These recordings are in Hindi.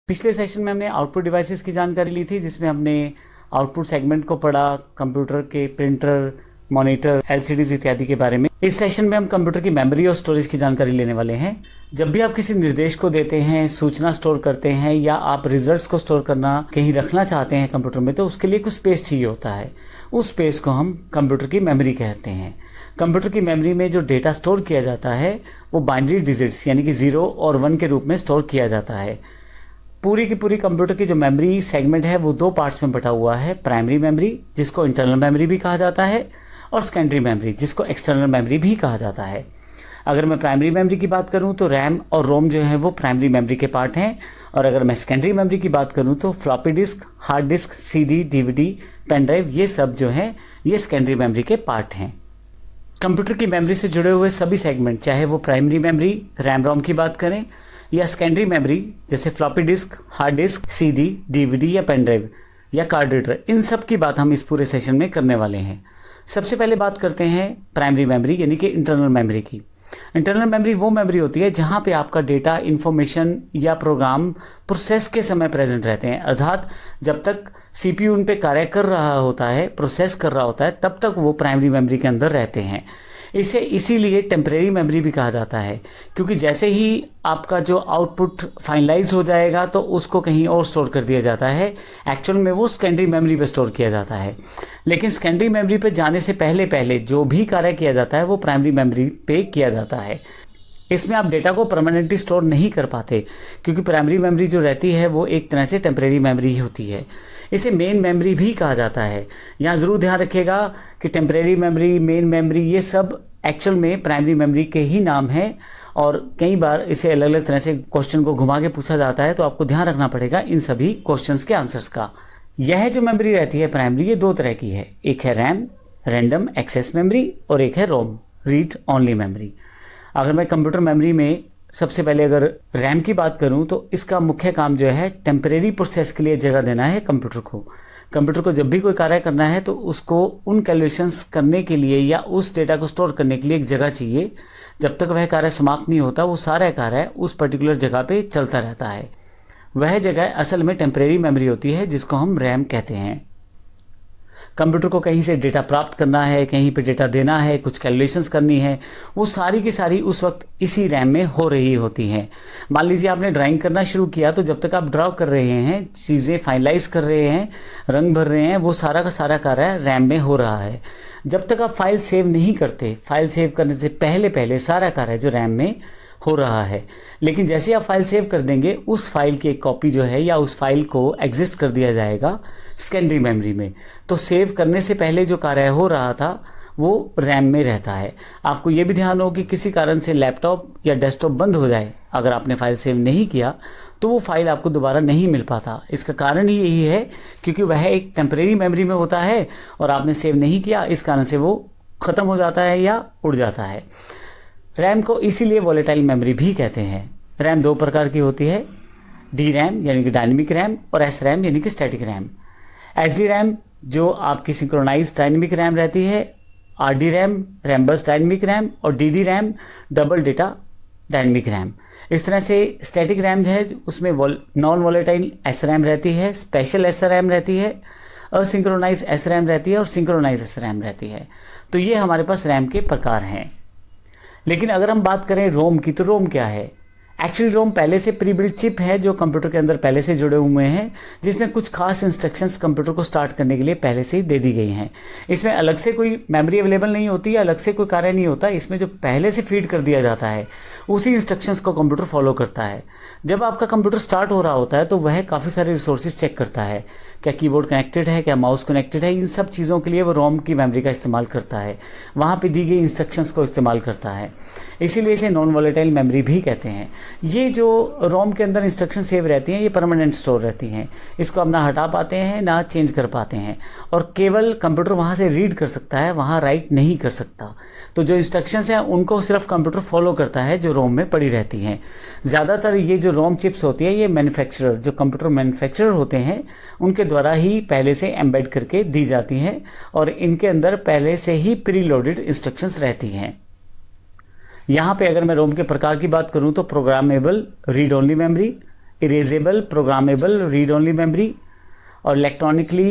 पिछले सेशन में हमने आउटपुट डिवाइसेस की जानकारी ली थी, जिसमें हमने आउटपुट सेगमेंट को पढ़ा, कंप्यूटर के प्रिंटर, मॉनिटर, एलसीडीज इत्यादि के बारे में। इस सेशन में हम कंप्यूटर की मेमोरी और स्टोरेज की जानकारी लेने वाले हैं। जब भी आप किसी निर्देश को देते हैं, सूचना स्टोर करते हैं या आप रिजल्ट्स को स्टोर करना कहीं रखना चाहते हैं कंप्यूटर में, तो उसके लिए कुछ स्पेस चाहिए होता है। उस स्पेस को हम कंप्यूटर की मेमोरी कहते हैं। कंप्यूटर की मेमोरी में जो डेटा स्टोर किया जाता है वो बाइनरी डिजिट्स यानी कि 0 और 1 के रूप में स्टोर किया जाता है। पूरी की पूरी कंप्यूटर की जो मेमोरी सेगमेंट है वो 2 पार्ट्स में बटा हुआ है। प्राइमरी मेमोरी, जिसको इंटरनल मेमोरी भी कहा जाता है, और सेकेंडरी मेमोरी, जिसको एक्सटर्नल मेमोरी भी कहा जाता है। अगर मैं प्राइमरी मेमोरी की बात करूं तो रैम और रोम जो है वो प्राइमरी मेमोरी के पार्ट हैं, और अगर मैं सेकेंडरी मेमोरी की बात करूं तो floppy disk, hard disk, CD, DVD, pen drive, ये सब जो है ये सेकेंडरी मेमोरी के पार्ट हैं। कंप्यूटर की मेमोरी से जुड़े हुए सभी सेगमेंट, चाहे वो प्राइमरी मेमोरी रैम रोम की बात करें या सेकेंडरी मेमोरी जैसे floppy disk, hard disk, CD, DVD या पेन ड्राइव या कार्ड रीडर, इन सब की बात हम इस पूरे सेशन में करने वाले हैं। सबसे पहले बात करते हैं प्राइमरी मेमोरी यानी कि इंटरनल मेमोरी की। इंटरनल मेमोरी वो मेमोरी होती है जहां पे आपका डेटा, इंफॉर्मेशन या प्रोग्राम प्रोसेस के समय प्रेजेंट रहते हैं, अर्थात जब तक सीपीयू उन पे कार्य कर रहा होता है, प्रोसेस कर रहा होता है, तब तक वो प्राइमरी मेमोरी के अंदर रहते हैं। इसे इसीलिए टेम्परेरी मेमोरी भी कहा जाता है, क्योंकि जैसे ही आपका जो आउटपुट फाइनलाइज हो जाएगा तो उसको कहीं और स्टोर कर दिया जाता है। एक्चुअल में वो सेकेंडरी मेमोरी पे स्टोर किया जाता है, लेकिन सेकेंडरी मेमोरी पे जाने से पहले पहले जो भी कार्य किया जाता है वो प्राइमरी मेमोरी पे किया जाता है। इसमें आप डेटा को परमानेंटली स्टोर नहीं कर पाते, क्योंकि प्राइमरी मेमोरी जो रहती है वो एक तरह से टेम्परेरी मेमोरी ही होती है। इसे मेन मेमोरी भी कहा जाता है। यहाँ ज़रूर ध्यान रखिएगा कि टेम्परेरी मेमोरी, मेन मेमोरी, ये सब एक्चुअल में प्राइमरी मेमोरी के ही नाम हैं, और कई बार इसे अलग अलग तरह से क्वेश्चन को घुमा के पूछा जाता है, तो आपको ध्यान रखना पड़ेगा इन सभी क्वेश्चंस के आंसर्स का। यह जो मेमोरी रहती है प्राइमरी, ये 2 तरह की है। एक है रैम, रैंडम एक्सेस मेमोरी, और एक है रोम, रीड ओनली मेमोरी। अगर मैं कंप्यूटर मेमोरी में सबसे पहले अगर रैम की बात करूं तो इसका मुख्य काम जो है टेम्परेरी प्रोसेस के लिए जगह देना है कंप्यूटर को। कंप्यूटर को जब भी कोई कार्य करना है तो उसको उन कैलकुलेशंस करने के लिए या उस डेटा को स्टोर करने के लिए एक जगह चाहिए। जब तक वह कार्य समाप्त नहीं होता वो सारा कार्य उस पर्टिकुलर जगह पे चलता रहता है। वह जगह असल में टेम्परेरी मेमोरी होती है, जिसको हम रैम कहते हैं। कंप्यूटर को कहीं से डेटा प्राप्त करना है, कहीं पे डेटा देना है, कुछ कैलकुलेशंस करनी है, वो सारी की सारी उस वक्त इसी रैम में हो रही होती हैं। मान लीजिए आपने ड्राइंग करना शुरू किया, तो जब तक आप ड्रॉ कर रहे हैं, चीज़ें फाइनलाइज कर रहे हैं, रंग भर रहे हैं, वो सारा का सारा कार्य रैम में हो रहा है। जब तक आप फाइल सेव नहीं करते, फाइल सेव करने से पहले पहले सारा कार्य जो रैम में हो रहा है। लेकिन जैसे आप फाइल सेव कर देंगे, उस फाइल की एक कॉपी जो है या उस फाइल को एग्जिस्ट कर दिया जाएगा सेकेंडरी मेमोरी में। तो सेव करने से पहले जो कार्य हो रहा था वो रैम में रहता है। आपको ये भी ध्यान हो कि किसी कारण से लैपटॉप या डेस्कटॉप बंद हो जाए, अगर आपने फाइल सेव नहीं किया तो वो फाइल आपको दोबारा नहीं मिल पाता। इसका कारण ही यही है क्योंकि वह एक टेम्परेरी मेमोरी में होता है और आपने सेव नहीं किया, इस कारण से वो ख़त्म हो जाता है या उड़ जाता है। रैम को इसीलिए वॉलेटाइल मेमोरी भी कहते हैं। रैम 2 प्रकार की होती है, डी रैम यानी कि डायनेमिक रैम और एस रैम यानी कि static RAM. S D RAM जो आपकी सिंक्रोनाइज डायनेमिक रैम रहती है, R D RAM Rambus dynamic RAM, और D D RAM double data dynamic RAM. इस तरह से स्टैटिक रैम जो है उसमें नॉन वॉलेटाइल एस रैम रहती है, स्पेशल एस रैम रहती है, असिंक्रोनाइज एस रैम रहती है और सिंक्रोनाइज एस रैम रहती है। तो ये हमारे पास रैम के प्रकार हैं। लेकिन अगर हम बात करें रोम की, तो रोम क्या है? एक्चुअली रोम पहले से प्री बिल्ट चिप है जो कंप्यूटर के अंदर पहले से जुड़े हुए हैं, जिसमें कुछ खास इंस्ट्रक्शंस कंप्यूटर को स्टार्ट करने के लिए पहले से ही दे दी गई हैं। इसमें अलग से कोई मेमोरी अवेलेबल नहीं होती है, अलग से कोई कार्य नहीं होता। इसमें जो पहले से फीड कर दिया जाता है उसी इंस्ट्रक्शंस को कंप्यूटर फॉलो करता है। जब आपका कंप्यूटर स्टार्ट हो रहा होता है तो वह काफ़ी सारे रिसोर्सेज चेक करता है, क्या कीबोर्ड कनेक्टेड है, क्या माउस कनेक्टेड है। इन सब चीज़ों के लिए वो रोम की मेमोरी का इस्तेमाल करता है, वहाँ पर दी गई इंस्ट्रक्शंस को इस्तेमाल करता है। इसीलिए इसे नॉन वॉलेटाइल मेमोरी भी कहते हैं। ये जो रोम के अंदर इंस्ट्रक्शन सेव रहती हैं ये परमानेंट स्टोर रहती हैं, इसको आप ना हटा पाते हैं ना चेंज कर पाते हैं, और केवल कंप्यूटर वहाँ से रीड कर सकता है, वहाँ राइट नहीं कर सकता। तो जो इंस्ट्रक्शंस हैं उनको सिर्फ कंप्यूटर फॉलो करता है जो रोम में पड़ी रहती हैं। ज़्यादातर ये जो रोम चिप्स होती है ये मैन्युफैक्चरर, जो कंप्यूटर मैन्युफैक्चरर होते हैं, उनके द्वारा ही पहले से एम्बेड करके दी जाती हैं, और इनके अंदर पहले से ही प्री लोडेड इंस्ट्रक्शंस रहती हैं। यहाँ पे अगर मैं रोम के प्रकार की बात करूँ तो programmable read only memory, erasable programmable read only memory और electronically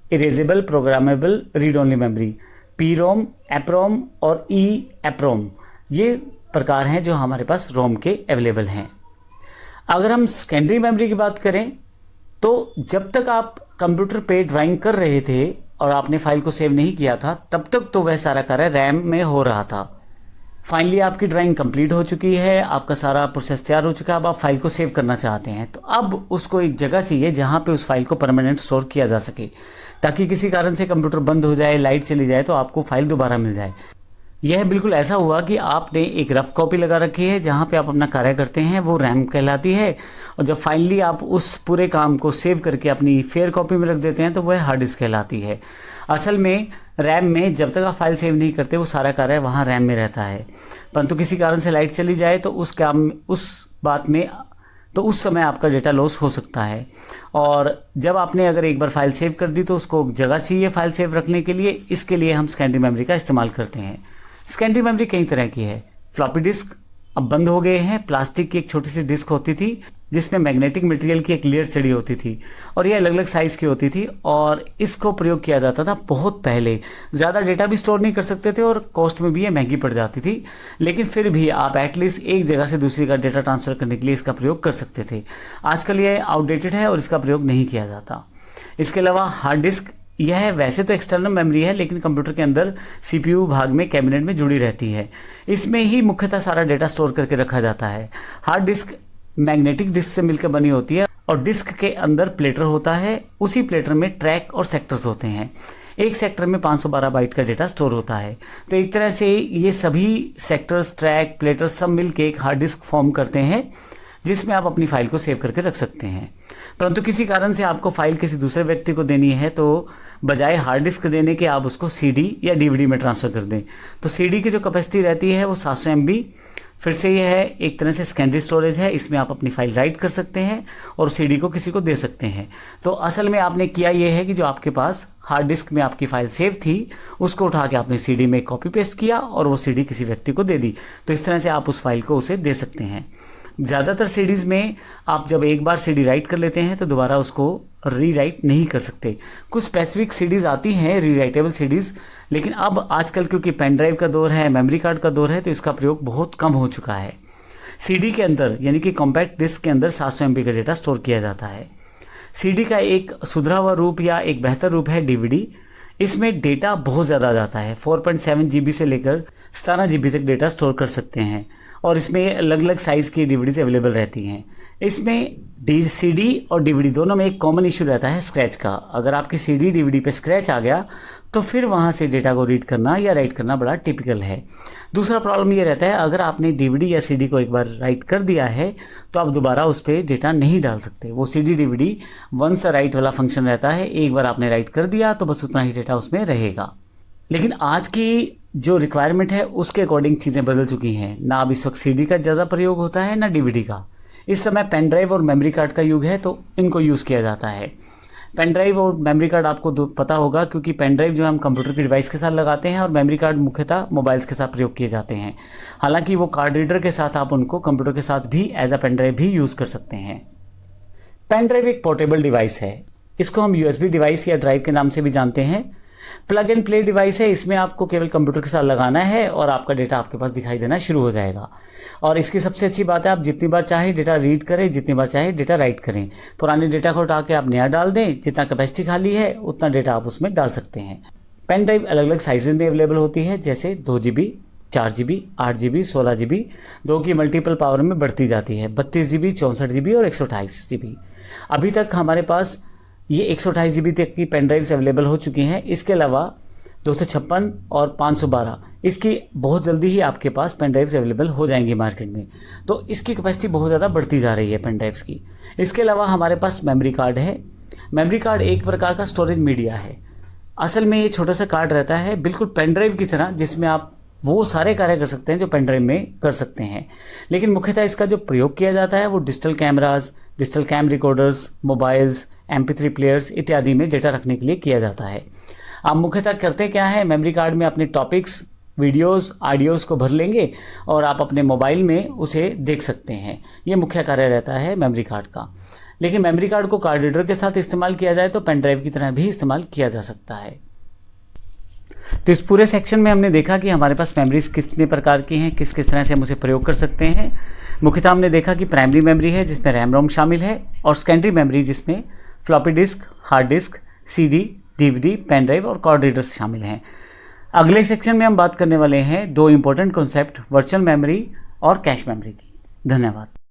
erasable programmable read only memory, P ROM, EPROM और ई एप्रोम, ये प्रकार हैं जो हमारे पास रोम के अवेलेबल हैं। अगर हम सेकेंडरी मेमोरी की बात करें तो जब तक आप कंप्यूटर पे ड्राइंग कर रहे थे और आपने फाइल को सेव नहीं किया था, तब तक तो वह सारा कार्य रैम में हो रहा था। फाइनली आपकी ड्राइंग कंप्लीट हो चुकी है, आपका सारा प्रोसेस तैयार हो चुका है, अब आप फाइल को सेव करना चाहते हैं, तो अब उसको एक जगह चाहिए जहां पे उस फाइल को परमानेंट स्टोर किया जा सके, ताकि किसी कारण से कंप्यूटर बंद हो जाए, लाइट चली जाए तो आपको फाइल दोबारा मिल जाए। यह बिल्कुल ऐसा हुआ कि आपने एक रफ कॉपी लगा रखी है जहां पे आप अपना कार्य करते हैं, वो रैम कहलाती है, और जब फाइनली आप उस पूरे काम को सेव करके अपनी फेयर कॉपी में रख देते हैं तो वह हार्ड डिस्क कहलाती है। असल में रैम में जब तक आप फाइल सेव नहीं करते वो सारा कार्य वहाँ रैम में रहता है, परंतु किसी कारण से लाइट चली जाए तो उस बात में तो उस समय आपका डेटा लॉस हो सकता है। और जब आपने अगर एक बार फाइल सेव कर दी तो उसको जगह चाहिए फाइल सेव रखने के लिए, इसके लिए हम सेकेंडरी मेमोरी का इस्तेमाल करते हैं। सेकेंडरी मेमोरी कई तरह की है। फ्लॉपी डिस्क अब बंद हो गए हैं। प्लास्टिक की एक छोटी सी डिस्क होती थी जिसमें मैग्नेटिक मटेरियल की एक लेयर चढ़ी होती थी और ये अलग अलग साइज़ की होती थी और इसको प्रयोग किया जाता था बहुत पहले। ज़्यादा डेटा भी स्टोर नहीं कर सकते थे और कॉस्ट में भी ये महंगी पड़ जाती थी, लेकिन फिर भी आप एटलीस्ट एक जगह से दूसरी का डेटा ट्रांसफ़र करने के लिए इसका प्रयोग कर सकते थे। आजकल ये आउटडेटेड है और इसका प्रयोग नहीं किया जाता। इसके अलावा हार्ड डिस्क, यह वैसे तो एक्सटर्नल मेमोरी है लेकिन कंप्यूटर के अंदर सीपीयू भाग में कैबिनेट में जुड़ी रहती है। इसमें ही मुख्यतः सारा डेटा स्टोर करके रखा जाता है। हार्ड डिस्क मैग्नेटिक डिस्क से मिलकर बनी होती है और डिस्क के अंदर प्लेटर होता है। उसी प्लेटर में ट्रैक और सेक्टर्स होते हैं। एक सेक्टर में 512 बाइट का डेटा स्टोर होता है। तो एक तरह से ये सभी सेक्टर्स, ट्रैक, प्लेटर सब मिलकर एक हार्ड डिस्क फॉर्म करते हैं जिसमें आप अपनी फाइल को सेव करके रख सकते हैं। परंतु किसी कारण से आपको फाइल किसी दूसरे व्यक्ति को देनी है तो बजाय हार्ड डिस्क देने के आप उसको सीडी या डीवीडी में ट्रांसफ़र कर दें। तो सीडी की जो कैपेसिटी रहती है वो 700 MB। फिर से यह है एक तरह से सेकेंडरी स्टोरेज है, इसमें आप अपनी फाइल राइट कर सकते हैं और सीडी को किसी को दे सकते हैं। तो असल में आपने किया यह है कि जो आपके पास हार्ड डिस्क में आपकी फाइल सेव थी उसको उठा के आपने सीडी में कॉपी पेस्ट किया और वो सीडी किसी व्यक्ति को दे दी। तो इस तरह से आप उस फाइल को उसे दे सकते हैं। ज़्यादातर सीडीज़ में आप जब एक बार सीडी राइट कर लेते हैं तो दोबारा उसको रीराइट नहीं कर सकते। कुछ स्पेसिफिक सीडीज़ आती हैं रीराइटेबल सीडीज़, लेकिन अब आजकल क्योंकि पेन ड्राइव का दौर है, मेमोरी कार्ड का दौर है, तो इसका प्रयोग बहुत कम हो चुका है। सीडी के अंदर यानी कि कॉम्पैक्ट डिस्क के अंदर 700 MB का डेटा स्टोर किया जाता है। सीडी का एक सुधरा हुआ रूप या एक बेहतर रूप है डीवीडी। इसमें डेटा बहुत ज़्यादा आ जाता है। 4.7 GB से लेकर 17 GB तक डेटा स्टोर कर सकते हैं और इसमें अलग अलग साइज़ की डीवीडीज अवेलेबल रहती हैं। इसमें सीडी और डीवीडी दोनों में एक कॉमन इशू रहता है स्क्रैच का। अगर आपकी सीडी डीवीडी पे स्क्रैच आ गया तो फिर वहाँ से डेटा को रीड करना या राइट करना बड़ा टिपिकल है। दूसरा प्रॉब्लम ये रहता है अगर आपने डीवीडी या सीडी को एक बार राइट कर दिया है तो आप दोबारा उस पर डेटा नहीं डाल सकते। वो सीडी डीवीडी वंस राइट वाला फंक्शन रहता है, एक बार आपने राइट कर दिया तो बस उतना ही डेटा उसमें रहेगा। लेकिन आज की जो रिक्वायरमेंट है उसके अकॉर्डिंग चीज़ें बदल चुकी हैं। ना अब इस वक्त सीडी का ज़्यादा प्रयोग होता है ना डीवीडी का। इस समय पेन ड्राइव और मेमोरी कार्ड का युग है तो इनको यूज़ किया जाता है। पेन ड्राइव और मेमोरी कार्ड आपको पता होगा क्योंकि पेन ड्राइव जो हम कंप्यूटर की डिवाइस के साथ लगाते हैं और मेमोरी कार्ड मुख्यतः मोबाइल्स के साथ प्रयोग किए जाते हैं। हालांकि वो कार्ड रीडर के साथ आप उनको कंप्यूटर के साथ भी एज अ पेन ड्राइव भी यूज़ कर सकते हैं। पेन ड्राइव एक पोर्टेबल डिवाइस है। इसको हम USB डिवाइस या ड्राइव के नाम से भी जानते हैं। प्लग एंड प्ले डिवाइस है। इसमें आपको केवल कंप्यूटर के साथ लगाना है और आपका डेटा आपके पास दिखाई देना शुरू हो जाएगा। और इसकी सबसे अच्छी बात है आप जितनी बार चाहे डेटा रीड करें, जितनी बार चाहे डेटा राइट करें। पुराने डेटा को उठा के आप नया डाल दें, जितना कैपेसिटी खाली है उतना डेटा आप उसमें डाल सकते हैं। पेन ड्राइव अलग अलग साइजेज में अवेलेबल होती है, जैसे 2 GB, 4 GB, 8 GB, 16 GB। 2 की मल्टीपल पावर में बढ़ती जाती है, 32 GB, 64 GB और 128 GB। अभी तक हमारे पास ये 128 GB तक की पेन ड्राइव्स अवेलेबल हो चुकी हैं। इसके अलावा 256 और 512 इसकी बहुत जल्दी ही आपके पास पेन ड्राइव्स अवेलेबल हो जाएंगी मार्केट में। तो इसकी कैपेसिटी बहुत ज़्यादा बढ़ती जा रही है पेन ड्राइव्स की। इसके अलावा हमारे पास मेमोरी कार्ड है। मेमोरी कार्ड एक प्रकार का स्टोरेज मीडिया है। असल में ये छोटा सा कार्ड रहता है बिल्कुल पेन ड्राइव की तरह, जिसमें आप वो सारे कार्य कर सकते हैं जो पेन ड्राइव में कर सकते हैं। लेकिन मुख्यतः इसका जो प्रयोग किया जाता है वो digital cameras, digital cam recorders, mobiles, MP3 players इत्यादि में डेटा रखने के लिए किया जाता है। आप मुख्यतः करते क्या है, मेमोरी कार्ड में अपने टॉपिक्स वीडियोस ऑडियोज़ को भर लेंगे और आप अपने मोबाइल में उसे देख सकते हैं। ये मुख्य कार्य रहता है मेमोरी कार्ड का। लेकिन मेमोरी कार्ड को कार्ड रीडर के साथ इस्तेमाल किया जाए तो पेन ड्राइव की तरह भी इस्तेमाल किया जा सकता है। तो इस पूरे सेक्शन में हमने देखा कि हमारे पास मेमोरीज कितने प्रकार की हैं, किस किस तरह से हम उसे प्रयोग कर सकते हैं। मुख्यतः हमने देखा कि प्राइमरी मेमोरी है जिसमें रैम रोम शामिल है, और सेकेंडरी मेमोरी जिसमें floppy disk, hard disk, CD, DVD, pen drive और कार्ड रीडर्स शामिल हैं। अगले सेक्शन में हम बात करने वाले हैं दो इंपॉर्टेंट कॉन्सेप्ट, वर्चुअल मेमोरी और कैश मेमोरी की। धन्यवाद।